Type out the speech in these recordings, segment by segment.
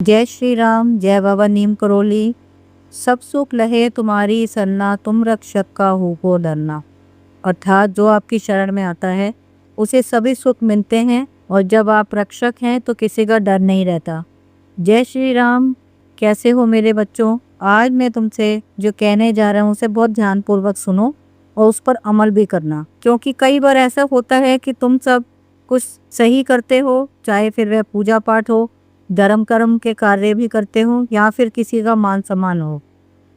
जय श्री राम, जय बाबा नीम करोली। सब सुख लहे तुम्हारी सरना, तुम रक्षक का हो डरना। अर्थात जो आपकी शरण में आता है उसे सभी सुख मिलते हैं, और जब आप रक्षक हैं तो किसी का डर नहीं रहता। जय श्री राम। कैसे हो मेरे बच्चों? आज मैं तुमसे जो कहने जा रहा हूँ उसे बहुत ध्यानपूर्वक सुनो और उस पर अमल भी करना, क्योंकि कई बार ऐसा होता है कि तुम सब कुछ सही करते हो, चाहे फिर वह पूजा पाठ हो, धर्म कर्म के कार्य भी करते हो, या फिर किसी का मान सम्मान हो,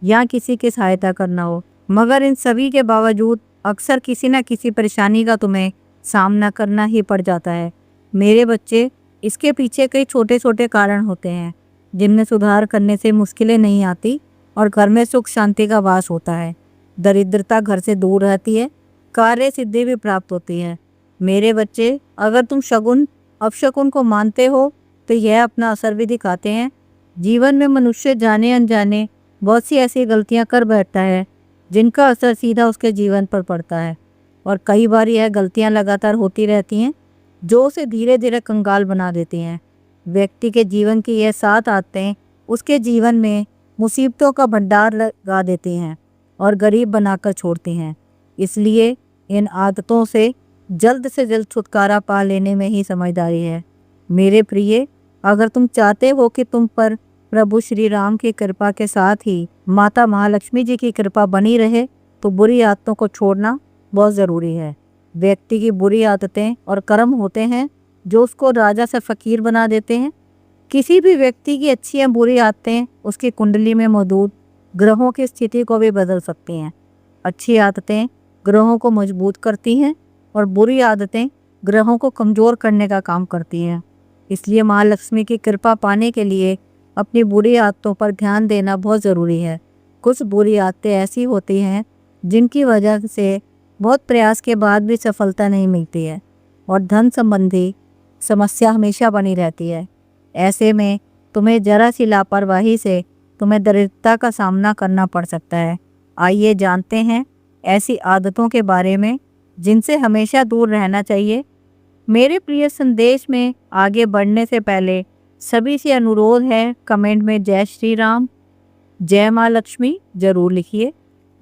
या किसी की सहायता करना हो, मगर इन सभी के बावजूद अक्सर किसी न किसी परेशानी का तुम्हें सामना करना ही पड़ जाता है। मेरे बच्चे, इसके पीछे कई छोटे छोटे कारण होते हैं जिनमें सुधार करने से मुश्किलें नहीं आती और घर में सुख शांति का वास होता है। दरिद्रता घर से दूर रहती है, कार्य सिद्धि भी प्राप्त होती है। मेरे बच्चे, अगर तुम शगुन अपशकुन को मानते हो तो यह अपना असर भी दिखाते हैं। जीवन में मनुष्य जाने अनजाने बहुत सी ऐसी गलतियां कर बैठता है जिनका असर सीधा उसके जीवन पर पड़ता है, और कई बार यह गलतियां लगातार होती रहती हैं जो उसे धीरे धीरे कंगाल बना देती हैं। व्यक्ति के जीवन की यह 7 आदतें उसके जीवन में मुसीबतों का भंडार लगा देती हैं और गरीब बनाकर छोड़ती हैं। इसलिए इन आदतों से जल्द छुटकारा पा लेने में ही समझदारी है। मेरे प्रिय, अगर तुम चाहते हो कि तुम पर प्रभु श्री राम की कृपा के साथ ही माता महालक्ष्मी जी की कृपा बनी रहे, तो बुरी आदतों को छोड़ना बहुत ज़रूरी है। व्यक्ति की बुरी आदतें और कर्म होते हैं जो उसको राजा से फ़कीर बना देते हैं। किसी भी व्यक्ति की अच्छी या बुरी आदतें उसकी कुंडली में मौजूद ग्रहों की स्थिति को भी बदल सकती हैं। अच्छी आदतें ग्रहों को मजबूत करती हैं और बुरी आदतें ग्रहों को कमज़ोर करने का काम करती हैं। इसलिए महालक्ष्मी की कृपा पाने के लिए अपनी बुरी आदतों पर ध्यान देना बहुत ज़रूरी है। कुछ बुरी आदतें ऐसी होती हैं जिनकी वजह से बहुत प्रयास के बाद भी सफलता नहीं मिलती है, और धन संबंधी समस्या हमेशा बनी रहती है। ऐसे में तुम्हें जरा सी लापरवाही से तुम्हें दरिद्रता का सामना करना पड़ सकता है। आइए जानते हैं ऐसी आदतों के बारे में जिनसे हमेशा दूर रहना चाहिए। मेरे प्रिय, संदेश में आगे बढ़ने से पहले सभी से अनुरोध है, कमेंट में जय श्री राम, जय माँ लक्ष्मी जरूर लिखिए।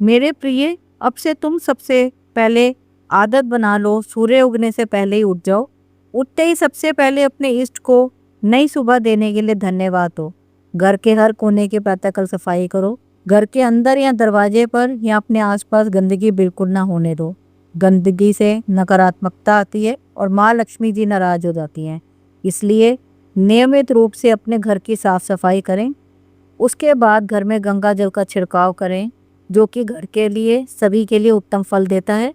मेरे प्रिय, अब से तुम सबसे पहले आदत बना लो, सूर्य उगने से पहले ही उठ जाओ। उठते ही सबसे पहले अपने इष्ट को नई सुबह देने के लिए धन्यवाद हो। घर के हर कोने की प्रातःकाल सफाई करो। घर के अंदर या दरवाजे पर या अपने आसपास गंदगी बिल्कुल ना होने दो। गंदगी से नकारात्मकता आती है और माँ लक्ष्मी जी नाराज हो जाती हैं। इसलिए नियमित रूप से अपने घर की साफ सफाई करें। उसके बाद घर में गंगा जल का छिड़काव करें, जो कि घर के लिए सभी के लिए उत्तम फल देता है।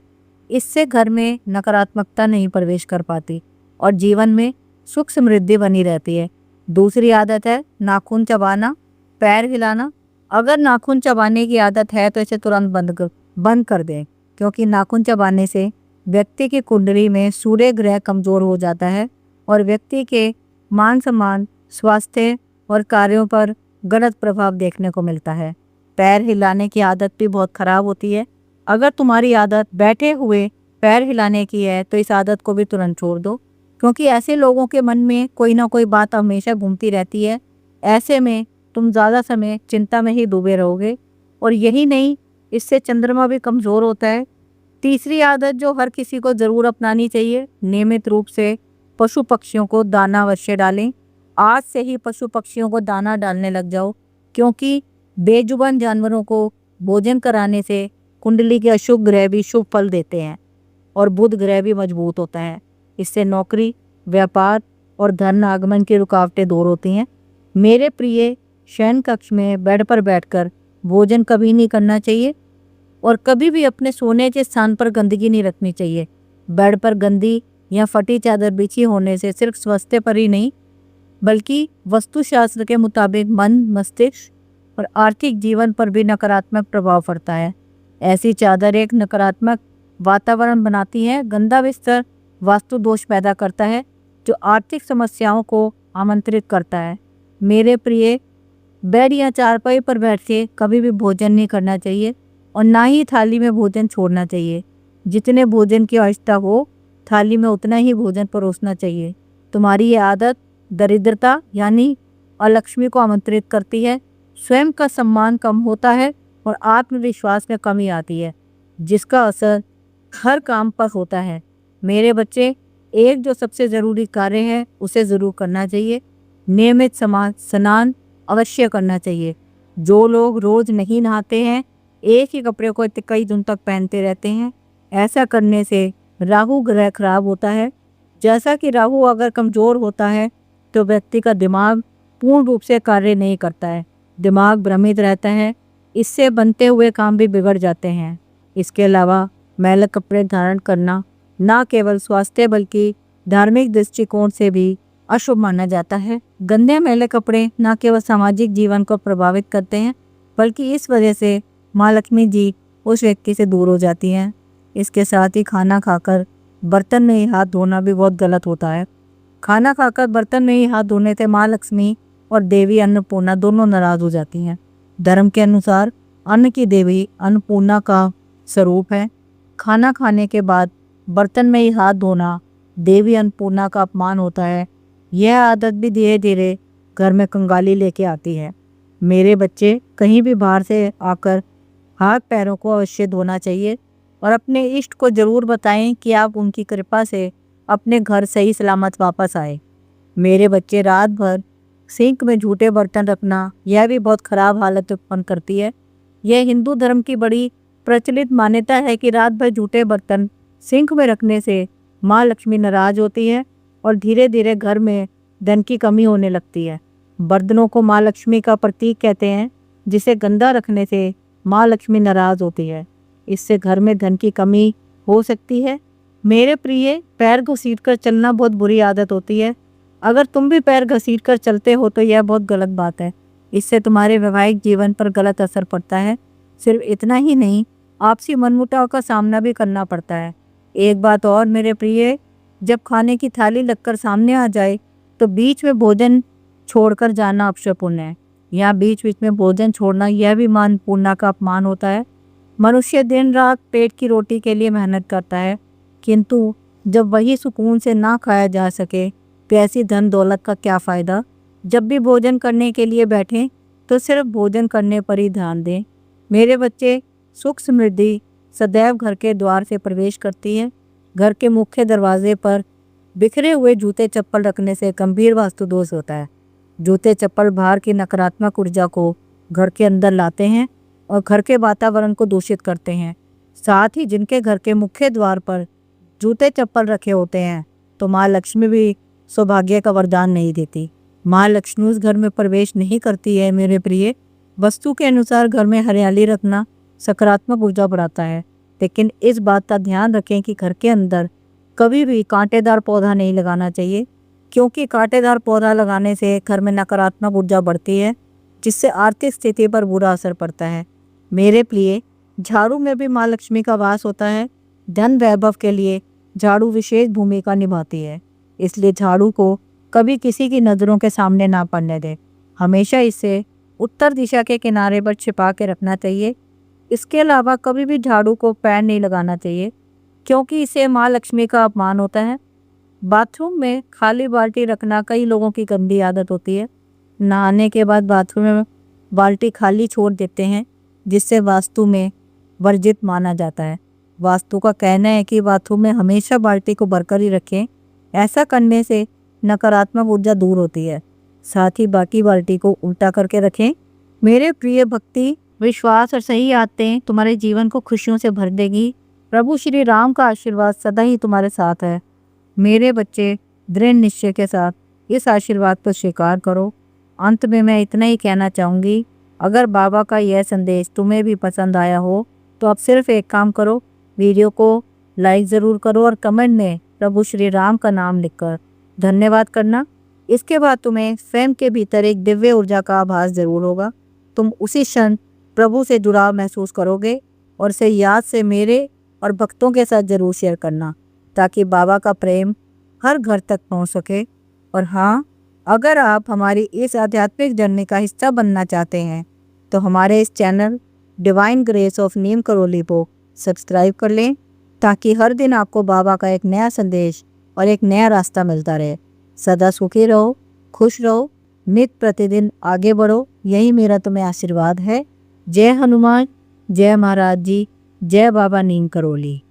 इससे घर में नकारात्मकता नहीं प्रवेश कर पाती और जीवन में सुख समृद्धि बनी रहती है। दूसरी आदत है नाखून चबाना, पैर हिलाना। अगर नाखून चबाने की आदत है तो इसे तुरंत बंद कर दें, क्योंकि नाखून चबाने से व्यक्ति की कुंडली में सूर्य ग्रह कमज़ोर हो जाता है और व्यक्ति के मान सम्मान, स्वास्थ्य और कार्यों पर गलत प्रभाव देखने को मिलता है। पैर हिलाने की आदत भी बहुत खराब होती है। अगर तुम्हारी आदत बैठे हुए पैर हिलाने की है तो इस आदत को भी तुरंत छोड़ दो, क्योंकि ऐसे लोगों के मन में कोई ना कोई बात हमेशा घूमती रहती है। ऐसे में तुम ज़्यादा समय चिंता में ही डूबे रहोगे, और यही नहीं, इससे चंद्रमा भी कमज़ोर होता है। तीसरी आदत जो हर किसी को ज़रूर अपनानी चाहिए, नियमित रूप से पशु पक्षियों को दाना अवश्य डालें। आज से ही पशु पक्षियों को दाना डालने लग जाओ, क्योंकि बेजुबान जानवरों को भोजन कराने से कुंडली के अशुभ ग्रह भी शुभ फल देते हैं और बुध ग्रह भी मजबूत होता है। इससे नौकरी, व्यापार और धन आगमन की रुकावटें दूर होती हैं। मेरे प्रिय, शयन कक्ष में बेड पर बैठकर भोजन कभी नहीं करना चाहिए, और कभी भी अपने सोने के स्थान पर गंदगी नहीं रखनी चाहिए। बेड पर गंदी या फटी चादर बिछी होने से सिर्फ स्वास्थ्य पर ही नहीं, बल्कि वास्तुशास्त्र के मुताबिक मन, मस्तिष्क और आर्थिक जीवन पर भी नकारात्मक प्रभाव पड़ता है। ऐसी चादर एक नकारात्मक वातावरण बनाती है। गंदा बिस्तर वास्तु दोष पैदा करता है, जो आर्थिक समस्याओं को आमंत्रित करता है। मेरे प्रिय, बेड या चारपाई पर बैठ के कभी भी भोजन नहीं करना चाहिए, और ना ही थाली में भोजन छोड़ना चाहिए। जितने भोजन की आवश्यकता हो, थाली में उतना ही भोजन परोसना चाहिए। तुम्हारी ये आदत दरिद्रता यानी और लक्ष्मी को आमंत्रित करती है। स्वयं का सम्मान कम होता है और आत्मविश्वास में कमी आती है, जिसका असर हर काम पर होता है। मेरे बच्चे, एक जो सबसे ज़रूरी कार्य है उसे ज़रूर करना चाहिए। नियमित स्नान अवश्य करना चाहिए। जो लोग रोज़ नहीं नहाते हैं, एक ही कपड़े को कई दिन तक पहनते रहते हैं, ऐसा करने से राहु ग्रह खराब होता है। जैसा कि राहु अगर कमज़ोर होता है तो व्यक्ति का दिमाग पूर्ण रूप से कार्य नहीं करता है, दिमाग भ्रमित रहता है। इससे बनते हुए काम भी बिगड़ जाते हैं। इसके अलावा मैले कपड़े धारण करना न केवल स्वास्थ्य बल्कि धार्मिक दृष्टिकोण से भी अशुभ माना जाता है। गंदे मैले कपड़े न केवल सामाजिक जीवन को प्रभावित करते हैं बल्कि इस वजह से माँ लक्ष्मी जी उस व्यक्ति से दूर हो जाती हैं। इसके साथ ही खाना खाकर बर्तन में ही हाथ धोना भी बहुत गलत होता है। खाना खाकर बर्तन में ही हाथ धोने से माँ लक्ष्मी और देवी अन्नपूर्णा दोनों नाराज हो जाती हैं। धर्म के अनुसार अन्न की देवी अन्नपूर्णा का स्वरूप है। खाना खाने के बाद बर्तन में ही हाथ धोना देवी अन्नपूर्णा का अपमान होता है। यह आदत भी धीरे धीरे घर में कंगाली लेके आती है। मेरे बच्चे, कहीं भी बाहर से आकर हाथ पैरों को अवश्य धोना चाहिए और अपने इष्ट को ज़रूर बताएं कि आप उनकी कृपा से अपने घर सही सलामत वापस आए। मेरे बच्चे, रात भर सिंक में झूठे बर्तन रखना यह भी बहुत खराब हालत उत्पन्न करती है। यह हिंदू धर्म की बड़ी प्रचलित मान्यता है कि रात भर झूठे बर्तन सिंक में रखने से माँ लक्ष्मी नाराज होती है और धीरे धीरे घर में धन की कमी होने लगती है। बर्तनों को माँ लक्ष्मी का प्रतीक कहते हैं, जिसे गंदा रखने से माँ लक्ष्मी नाराज होती है। इससे घर में धन की कमी हो सकती है। मेरे प्रिय, पैर घसीट कर चलना बहुत बुरी आदत होती है। अगर तुम भी पैर घसीट कर चलते हो तो यह बहुत गलत बात है। इससे तुम्हारे वैवाहिक जीवन पर गलत असर पड़ता है। सिर्फ इतना ही नहीं, आपसी मनमुटाव का सामना भी करना पड़ता है। एक बात और मेरे प्रिय, जब खाने की थाली लगकर सामने आ जाए तो बीच में भोजन छोड़कर जाना अपशकुन है। यहाँ बीच बीच में भोजन छोड़ना यह भी माँ अन्नपूर्णा का अपमान होता है। मनुष्य दिन रात पेट की रोटी के लिए मेहनत करता है, किंतु जब वही सुकून से ना खाया जा सके तो ऐसी धन दौलत का क्या फ़ायदा। जब भी भोजन करने के लिए बैठें तो सिर्फ भोजन करने पर ही ध्यान दें। मेरे बच्चे, सुख समृद्धि सदैव घर के द्वार से प्रवेश करती है। घर के मुख्य दरवाजे पर बिखरे हुए जूते चप्पल रखने से गंभीर वास्तु दोष होता है। जूते चप्पल बाहर की नकारात्मक ऊर्जा को घर के अंदर लाते हैं और घर के वातावरण को दूषित करते हैं। साथ ही जिनके घर के मुख्य द्वार पर जूते चप्पल रखे होते हैं तो माँ लक्ष्मी भी सौभाग्य का वरदान नहीं देती। माँ लक्ष्मी उस घर में प्रवेश नहीं करती है। मेरे प्रिय, वस्तु के अनुसार घर में हरियाली रखना सकारात्मक ऊर्जा बढ़ाता है, लेकिन इस बात का ध्यान रखें कि घर के अंदर कभी भी कांटेदार पौधा नहीं लगाना चाहिए, क्योंकि कांटेदार पौधा लगाने से घर में नकारात्मक ऊर्जा बढ़ती है, जिससे आर्थिक स्थिति पर बुरा असर पड़ता है। मेरे प्रिय, झाड़ू में भी माँ लक्ष्मी का वास होता है। धन वैभव के लिए झाड़ू विशेष भूमिका निभाती है, इसलिए झाड़ू को कभी किसी की नज़रों के सामने ना पड़ने दें। हमेशा इसे उत्तर दिशा के किनारे पर छिपा के रखना चाहिए। इसके अलावा कभी भी झाड़ू को पैर नहीं लगाना चाहिए, क्योंकि इसे माँ लक्ष्मी का अपमान होता है। बाथरूम में खाली बाल्टी रखना कई लोगों की गंदी आदत होती है। नहाने के बाद बाथरूम में बाल्टी खाली छोड़ देते हैं, जिससे वास्तु में वर्जित माना जाता है। वास्तु का कहना है कि बाथरूम में हमेशा बाल्टी को भरकर ही रखें। ऐसा करने से नकारात्मक ऊर्जा दूर होती है। साथ ही बाकी बाल्टी को उल्टा करके रखें। मेरे प्रिय, भक्ति, विश्वास और सही आदतें तुम्हारे जीवन को खुशियों से भर देगी। प्रभु श्री राम का आशीर्वाद सदा ही तुम्हारे साथ है। मेरे बच्चे, दृढ़ निश्चय के साथ इस आशीर्वाद को स्वीकार करो। अंत में मैं इतना ही कहना चाहूँगी, अगर बाबा का यह संदेश तुम्हें भी पसंद आया हो तो आप सिर्फ एक काम करो, वीडियो को लाइक ज़रूर करो और कमेंट में प्रभु श्री राम का नाम लिखकर धन्यवाद करना। इसके बाद तुम्हें स्वयं के भीतर एक दिव्य ऊर्जा का आभास जरूर होगा। तुम उसी क्षण प्रभु से जुड़ाव महसूस करोगे और इसे याद से मेरे और भक्तों के साथ ज़रूर शेयर करना, ताकि बाबा का प्रेम हर घर तक पहुंच सके। और हाँ, अगर आप हमारी इस आध्यात्मिक जर्नी का हिस्सा बनना चाहते हैं तो हमारे इस चैनल डिवाइन ग्रेस ऑफ नीम करौली को सब्सक्राइब कर लें, ताकि हर दिन आपको बाबा का एक नया संदेश और एक नया रास्ता मिलता रहे। सदा सुखी रहो, खुश रहो, नित प्रतिदिन आगे बढ़ो, यही मेरा तुम्हें आशीर्वाद है। जय हनुमान, जय महाराज जी, जय बाबा नीम करोली।